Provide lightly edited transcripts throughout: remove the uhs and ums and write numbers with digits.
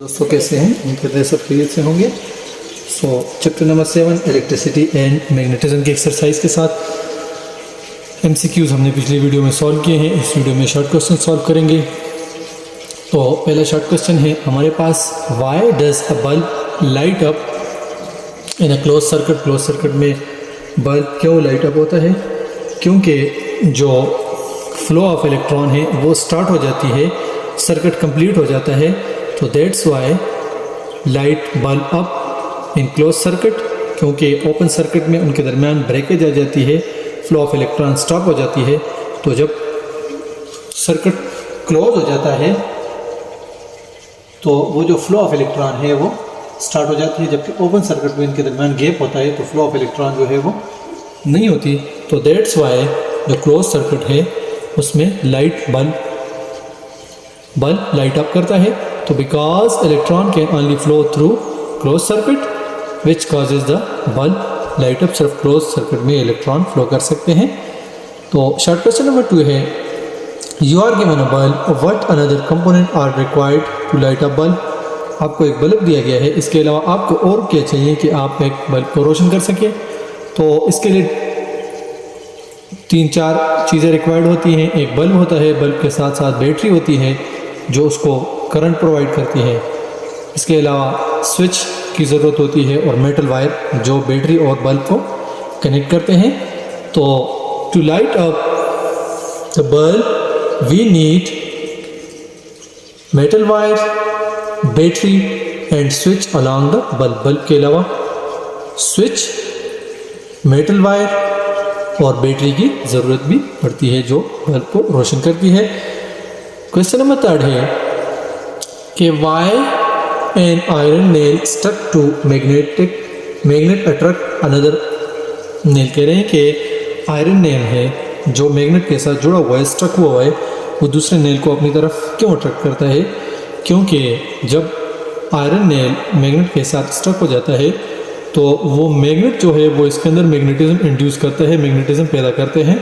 दोस्तों कैसे हैं? उम्मीद करते हैं सब खैरियत से होंगे। Chapter number 7 electricity and magnetism की एक्सरसाइज के साथ एमसीक्यूज हमने पिछले वीडियो में सॉल्व किए हैं। इस वीडियो में शॉर्ट क्वेश्चन सॉल्व करेंगे। तो पहला शॉर्ट क्वेश्चन है हमारे पास, why does a bulb light up in a close circuit. Close circuit में बल्ब क्यों लाइट अप होता है? क्योंकि जो फ्लो ऑफ इलेक्ट्रॉन है वो स्टार्ट हो जाती है, सर्किट कंप्लीट हो जाता है। तो that's Y light bulb up in close circuit, क्योंकि ओपन सर्किट में उनके दरमियान ब्रेकेज आ जाती है, फ्लो ऑफ इलेक्ट्रॉन स्टॉप हो जाती है। तो जब सर्किट क्लोज हो जाता है तो वो जो फ्लो ऑफ इलेक्ट्रॉन है वो स्टार्ट हो जाती है, जबकि ओपन सर्किट में इनके दरमियान गैप होता है तो फ्लो ऑफ इलेक्ट्रॉन जो है वो नहीं होती। तो दैट्स वाई जो क्लोज सर्किट है उसमें बल्ब लाइट अप करता है। तो because electron can only flow through close circuit which causes the bulb light up. सिर्फ क्लोज सर्किट में इलेक्ट्रॉन फ्लो कर सकते हैं। तो शॉर्ट क्वेश्चन नंबर 2 है, you are given a bulb, what another component are required to light a bulb. आपको एक bulb दिया गया है, इसके अलावा आपको और क्या चाहिए कि आप एक बल्ब को रोशन कर सकें। तो इसके लिए 3-4 चीज़ें रिक्वायर्ड होती हैं। एक बल्ब होता है, बल्ब के साथ साथ बैटरी होती है जो उसको करंट प्रोवाइड करती है। इसके अलावा स्विच की ज़रूरत होती है और मेटल वायर जो बैटरी और बल्ब को कनेक्ट करते हैं। तो to light up the bulb we need metal wire, battery and switch along the bulb. Bulb के अलावा स्विच, मेटल वायर और बैटरी की ज़रूरत भी पड़ती है जो बल्ब को रोशन करती है। क्वेश्चन नंबर 3 है कि why an iron nail stuck to magnet attract another nail. कह रहे हैं कि आयरन नेल है जो मैग्नेट के साथ जुड़ा हुआ है, स्टक हुआ है, वो दूसरे नेल को अपनी तरफ क्यों अट्रैक्ट करता है? क्योंकि जब आयरन नेल मैग्नेट के साथ स्टक हो जाता है तो वो मैग्नेट जो है वो इसके अंदर मैग्नेटिज्म इंड्यूस करता है, मैग्नेटिज्म पैदा करते हैं,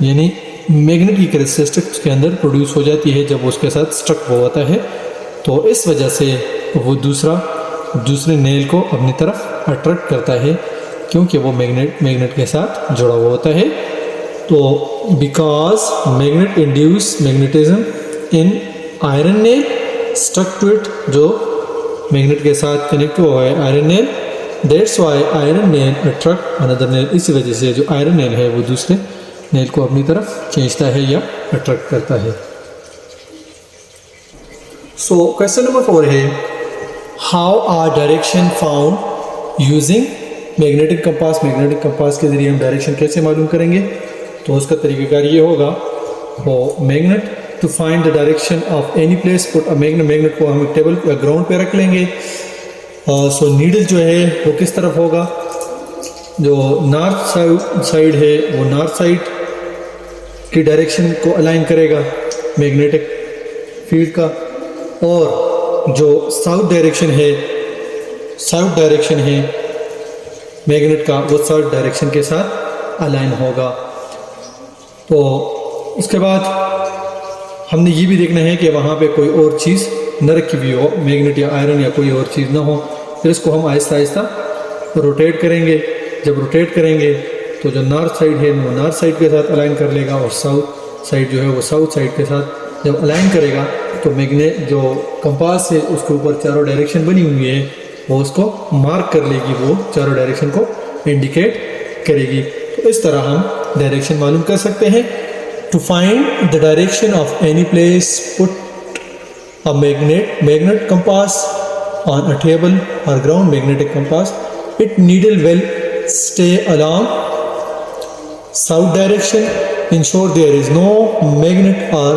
यानी मैग्नेट की कैरेक्टरिस्टिक उसके अंदर प्रोड्यूस हो जाती है जब उसके साथ स्टक हुआ होता है। तो इस वजह से वो दूसरे नेल को अपनी तरफ अट्रैक्ट करता है, क्योंकि वो मैग्नेट के साथ जुड़ा हुआ होता है। तो because magnet induce magnetism in iron nail stuck to it, जो मैग्नेट के साथ कनेक्ट हुआ है iron nail, that's why iron nail attract another nail. इसी वजह से जो आयरन नेल है वो दूसरे नेल को अपनी तरफ खींचता है या अट्रैक्ट करता है। क्वेश्चन नंबर 4 है, how are direction found using magnetic compass. Magnetic compass के जरिए हम डायरेक्शन कैसे मालूम करेंगे? तो उसका तरीक़ाकार ये होगा, वो magnet to find the direction of any place put a magnet को हम टेबल ग्राउंड पे रख लेंगे। नीडल जो है वो किस तरफ होगा? जो नॉर्थ साइड है वो नॉर्थ साइड की डायरेक्शन को अलाइन करेगा मैग्नेटिक फील्ड का, और जो साउथ डायरेक्शन है मैग्नेट का वो साउथ डायरेक्शन के साथ अलाइन होगा। तो उसके बाद हमने ये भी देखना है कि वहाँ पे कोई और चीज़ न रखी हुई हो, मैग्नेट या आयरन या कोई और चीज़ ना हो। फिर इसको हम आहिस्ता आहिस्ता रोटेट करेंगे। जब रोटेट करेंगे तो जो नॉर्थ साइड है वो नॉर्थ साइड के साथ अलाइन कर लेगा, और साउथ साइड जो है वो साउथ साइड के साथ जब अलाइन करेगा तो मैग्नेट जो कंपास है उसके ऊपर चारों डायरेक्शन बनी हुई है वो उसको मार्क कर लेगी, वो चारों डायरेक्शन को इंडिकेट करेगी। तो इस तरह हम डायरेक्शन मालूम कर सकते हैं। To find the direction of any place put a magnet compass on a table or ground magnetic compass. Its needle will stay along south direction. Ensure there is no magnet or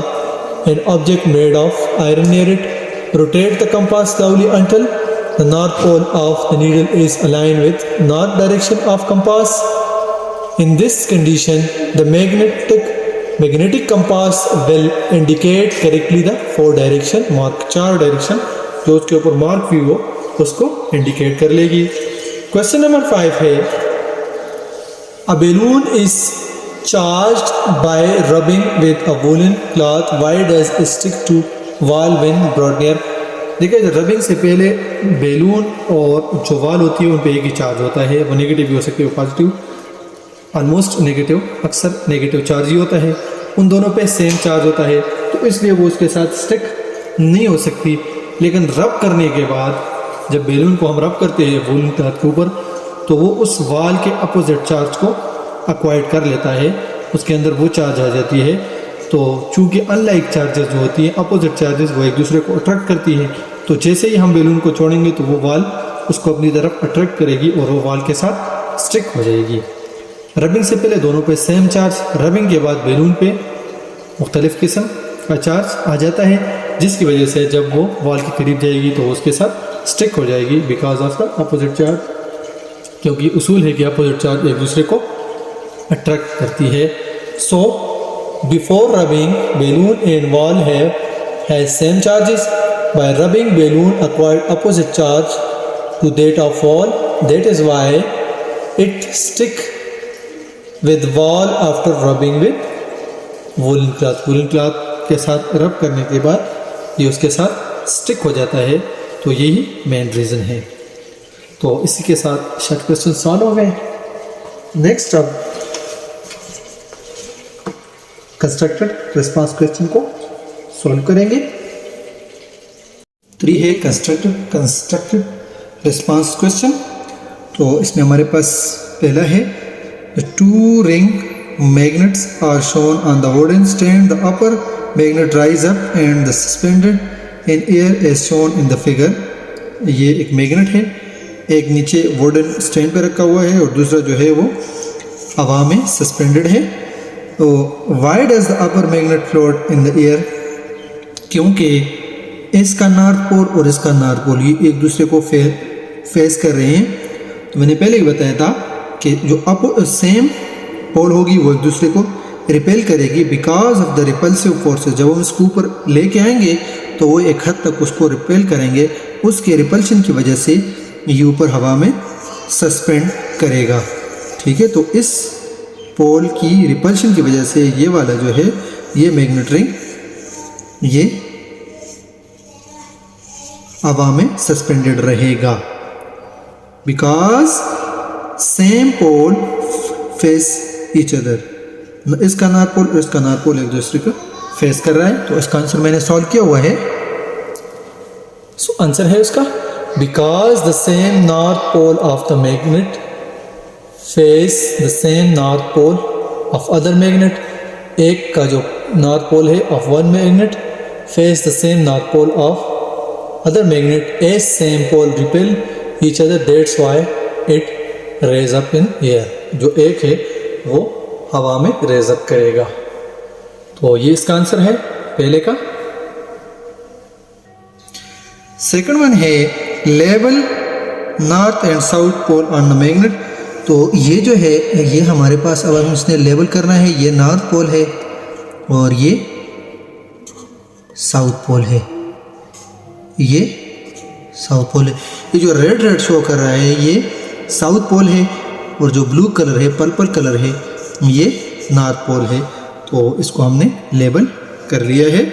an object made of iron near it. Rotate the compass slowly until the north pole of the needle is aligned with north direction of compass. In this condition, the magnetic compass will indicate correctly the 4 direction mark. 4 direction जो उसके ऊपर mark हुई हो उसको indicate कर लेगी। Question number 5 है, a balloon is charged by rubbing with a woollen cloth, why does it stick to wall when brought near देखिए रबिंग से पहले बैलून और जो वाल होती है उन पे एक ही चार्ज होता है, वो नेगेटिव भी हो सकती है वो पॉजिटिव, ऑलमोस्ट नेगेटिव, अक्सर नेगेटिव चार्ज ही होता है, उन दोनों पे सेम चार्ज होता है, तो इसलिए वो उसके साथ स्टिक नहीं हो सकती। लेकिन रब करने के बाद जब बैलून को हम रब करते हैं वूलन क्लॉथ के ऊपर, तो वो उस वाल के अपोजिट चार्ज को एक्वायर्ड कर लेता है, उसके अंदर वो चार्ज आ जाती है। तो चूंकि अनलाइक चार्जेस जो होती हैं, अपोजिट चार्जेस, वो एक दूसरे को अट्रैक्ट करती है, तो जैसे ही हम बैलून को छोड़ेंगे तो वो वाल उसको अपनी तरफ अट्रैक्ट करेगी और वो वाल के साथ स्टिक हो जाएगी। रबिंग से पहले दोनों पे सेम चार्ज, रबिंग के बाद बैलून पे मुख्तलिफ किस्म का चार्ज आ जाता है, जिसकी वजह से जब वो वाल के करीब जाएगी तो उसके साथ स्टिक हो जाएगी because of the opposite charge, क्योंकि उसूल है कि अपोजिट चार्ज एक दूसरे को अट्रैक्ट करती है। So before rubbing balloon and wall have same charges, bye rubbing balloon acquired opposite charge to that of wall, that is why it stick with wall after rubbing with woollen cloth. Woollen cloth के साथ रब करने के बाद ये उसके साथ stick हो जाता है, तो यही मेन रीज़न है। तो इसी के साथ शॉर्ट क्वेश्चन सॉल्व हो गए। नेक्स्ट अब कंस्ट्रक्टेड रिस्पांस क्वेश्चन को सॉल्व करेंगे। 3 है कंस्ट्रक्टेड रिस्पांस क्वेश्चन। तो इसमें हमारे पास पहला है, the 2 ring magnets are shown on the wooden stand. The upper magnet rise up and the suspended in air as shown in the figure. ये एक मैग्नेट है, एक नीचे वुडन स्टैंड पे रखा हुआ है और दूसरा जो है वो हवा में सस्पेंडेड है। तो why does the upper magnet float in the air? क्योंकि इसका नॉर्थ पोल और इसका नॉर्थ पोल ये एक दूसरे को फेस कर रहे हैं। तो मैंने पहले ही बताया था कि जो सेम पोल होगी वो एक दूसरे को रिपेल करेगी because of the repulsive forces. जब हम इसको ऊपर लेके आएंगे तो वो एक हद तक उसको रिपेल करेंगे, उसके रिपल्शन की वजह से ये ऊपर हवा में सस्पेंड करेगा। ठीक है, तो इस पोल की रिपल्शन की वजह से ये वाला जो है ये मैग्नेट रिंग ये हवा में सस्पेंडेड रहेगा because same pole face each other. इसका नॉर्थ पोल और इसका नॉर्थ पोल एक दूसरे को फेस कर रहा है। तो इसका आंसर मैंने सॉल्व किया हुआ है। सो आंसर है उसका because the same north pole of the magnet face the same north pole of other magnet. एक का जो नॉर्थ पोल है of one magnet face the same north pole of other magnet as same pole repel each other, that's why it raise up in air. जो एक है वो हवा में रेज अप करेगा। तो ये इसका आंसर है पहले का। सेकंड वन है लेवल north and south pole on the magnet. तो ये जो है ये हमारे पास अब हम इसने लेवल करना है। ये नॉर्थ पोल है और ये साउथ पोल है, ये साउथ पोल है। ये जो रेड शो कर रहा है ये साउथ पोल है और जो ब्लू कलर है पर्पल कलर है ये नॉर्थ पोल है। तो इसको हमने लेबल कर लिया है।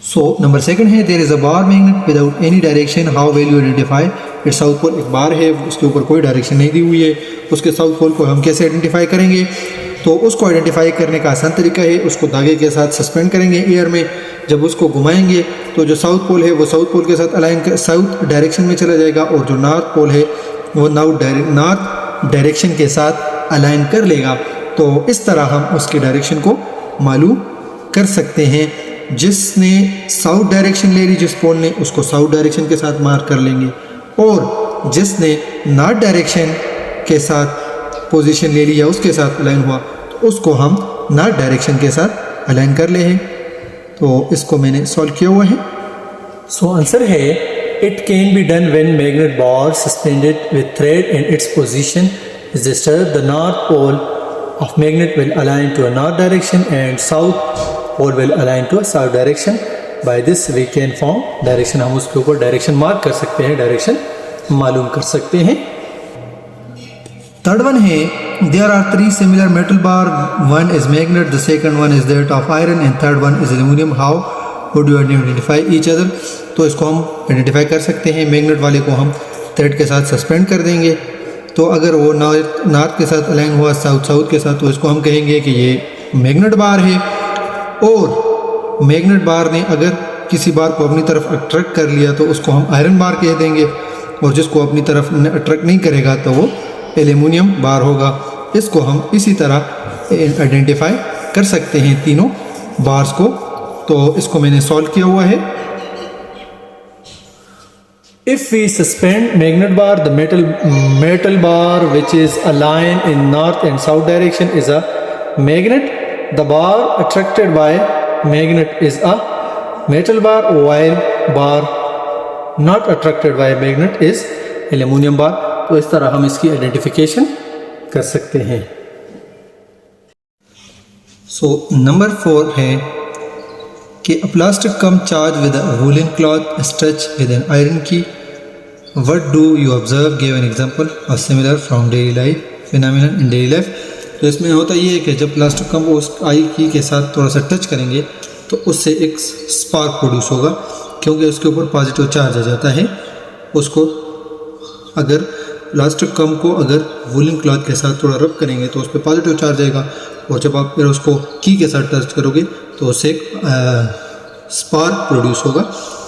सो नंबर सेकंड है, there is a bar magnet without any direction, how will you identify its south pole. एक बार है उसके ऊपर कोई डायरेक्शन नहीं दी हुई है, उसके साउथ पोल को हम कैसे आइडेंटिफाई करेंगे। तो उसको आइडेंटिफाई करने का आसान तरीका है, उसको धागे के साथ सस्पेंड करेंगे एयर में। जब उसको घुमाएंगे तो जो साउथ पोल है वो साउथ पोल के साथ अलाइन कर साउथ डायरेक्शन में चला जाएगा और जो नॉर्थ पोल है वो नॉर्थ डायरेक्शन के साथ अलाइन कर लेगा। तो इस तरह हम उसकी डायरेक्शन को मालूम कर सकते हैं। जिसने साउथ डायरेक्शन ले ली जिस पोल ने, उसको साउथ डायरेक्शन के साथ मार्क कर लेंगे और जिसने नॉर्थ डायरेक्शन के साथ पोजीशन ले ली या उसके साथ अलाइन हुआ तो उसको हम नॉर्थ डायरेक्शन के साथ अलाइन कर ले हैं। तो इसको मैंने सॉल्व किया हुआ है। सो आंसर है it can be done when magnet bar suspended with thread in its position is disturb the north pole of magnet will align to a north direction and south pole will align to a south direction. By this we can form direction. हम उसके ऊपर direction mark कर सकते हैं, direction मालूम कर सकते हैं। थर्ड वन है, there are 3 similar metal bar, one is magnet, the second one is that of iron and third one is aluminum. How how do identify each other, तो इसको हम आइडेंटिफाई कर सकते हैं। मैग्नेट वाले को हम थ्रेड के साथ सस्पेंड कर देंगे, तो अगर वो नॉर्थ के साथ अलाइन हुआ साउथ के साथ, तो इसको हम कहेंगे कि ये मैग्नेट बार है। और मैग्नेट बार ने अगर किसी बार को अपनी तरफ अट्रैक्ट कर लिया तो उसको हम आयरन बार कह देंगे, और जिसको अपनी तरफ अट्रैक्ट नहीं करेगा तो वो एल्यूमिनियम बार होगा। इसको हम इसी तरह आइडेंटिफाई कर सकते हैं तीनों बार्स को। तो इसको मैंने सॉल्व किया हुआ है। If we suspend magnet bar, the metal bar which is aligned in north and south direction is a magnet. The bar attracted by magnet is a metal bar, while bar not attracted by magnet is aluminum bar. तो इस तरह हम इसकी identification कर सकते हैं। So number 4 है कि a plastic come charged with a woolen cloth stretched with an iron key. What do you observe? Give an example of similar from daily life phenomenon in daily life. तो इसमें होता ये है कि जब plastic कम को उस आई की के साथ थोड़ा सा टच करेंगे तो उससे एक स्पार्क प्रोड्यूस होगा, क्योंकि उसके ऊपर पॉजिटिव चार्ज आ जाता है। उसको अगर प्लास्टिक कम को अगर वूलन क्लॉथ के साथ थोड़ा रब करेंगे तो उस पर पॉजिटिव चार्ज आएगा, और जब आप फिर उसको की के साथ टच करोगे तो उससे एक स्पार्क प्रोड्यूस होगा।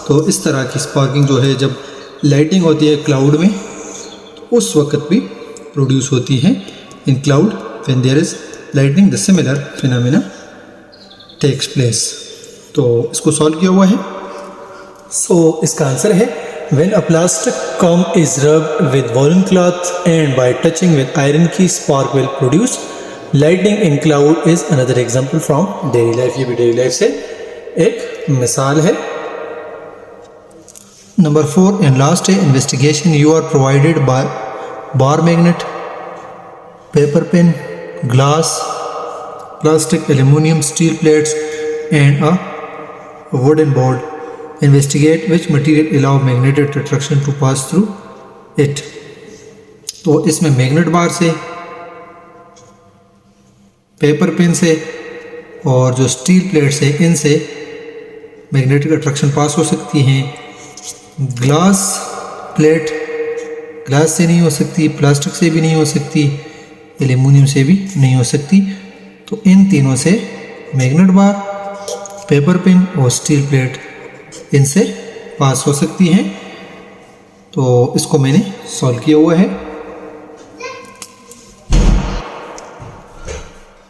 तो इस तरह की स्पार्किंग जो है जब लाइटिंग होती है क्लाउड में, तो उस वक्त भी प्रोड्यूस होती है in cloud when there is lighting, the similar phenomena takes place. तो इसको सॉल्व किया हुआ है। सो इसका आंसर है when a plastic comb is rubbed with woolen cloth and by touching with iron key, spark will produce. Lightning in cloud is another example from daily life. ये भी daily life से एक मिसाल है। Number 4 and last है investigation. You are provided by bar magnet, paper pen, glass, plastic, aluminum, steel plates and a wooden board. Investigate which material allow magnetic attraction to pass through it. तो इसमें magnet बार से, paper pen से और जो steel plates है इनसे magnetic attraction पास हो सकती हैं। ग्लास प्लेट ग्लास से नहीं हो सकती, प्लास्टिक से भी नहीं हो सकती, एल्यूमिनियम से भी नहीं हो सकती। तो इन तीनों से मैग्नेट बार, पेपर पेन और स्टील प्लेट इनसे पास हो सकती हैं। तो इसको मैंने सॉल्व किया हुआ है।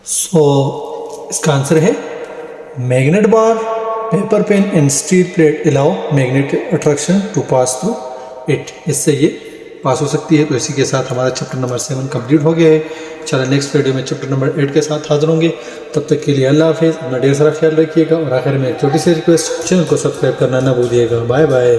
सो इसका आंसर है magnet bar, paper pen and steel plate allow magnetic attraction to pass through it. इससे ये पास हो सकती है। तो इसी के साथ हमारा चैप्टर नंबर 7 कंप्लीट हो गया है। चलो नेक्स्ट वीडियो में चैप्टर नंबर 8 के साथ हाजिर होंगे। तब तक के लिए अल्लाह हाफिज़, अपना ढेर सारा ख्याल रखिएगा। और आखिर में एक छोटी सी रिक्वेस्ट, चैनल को सब्सक्राइब करना ना भूलिएगा। Bye bye.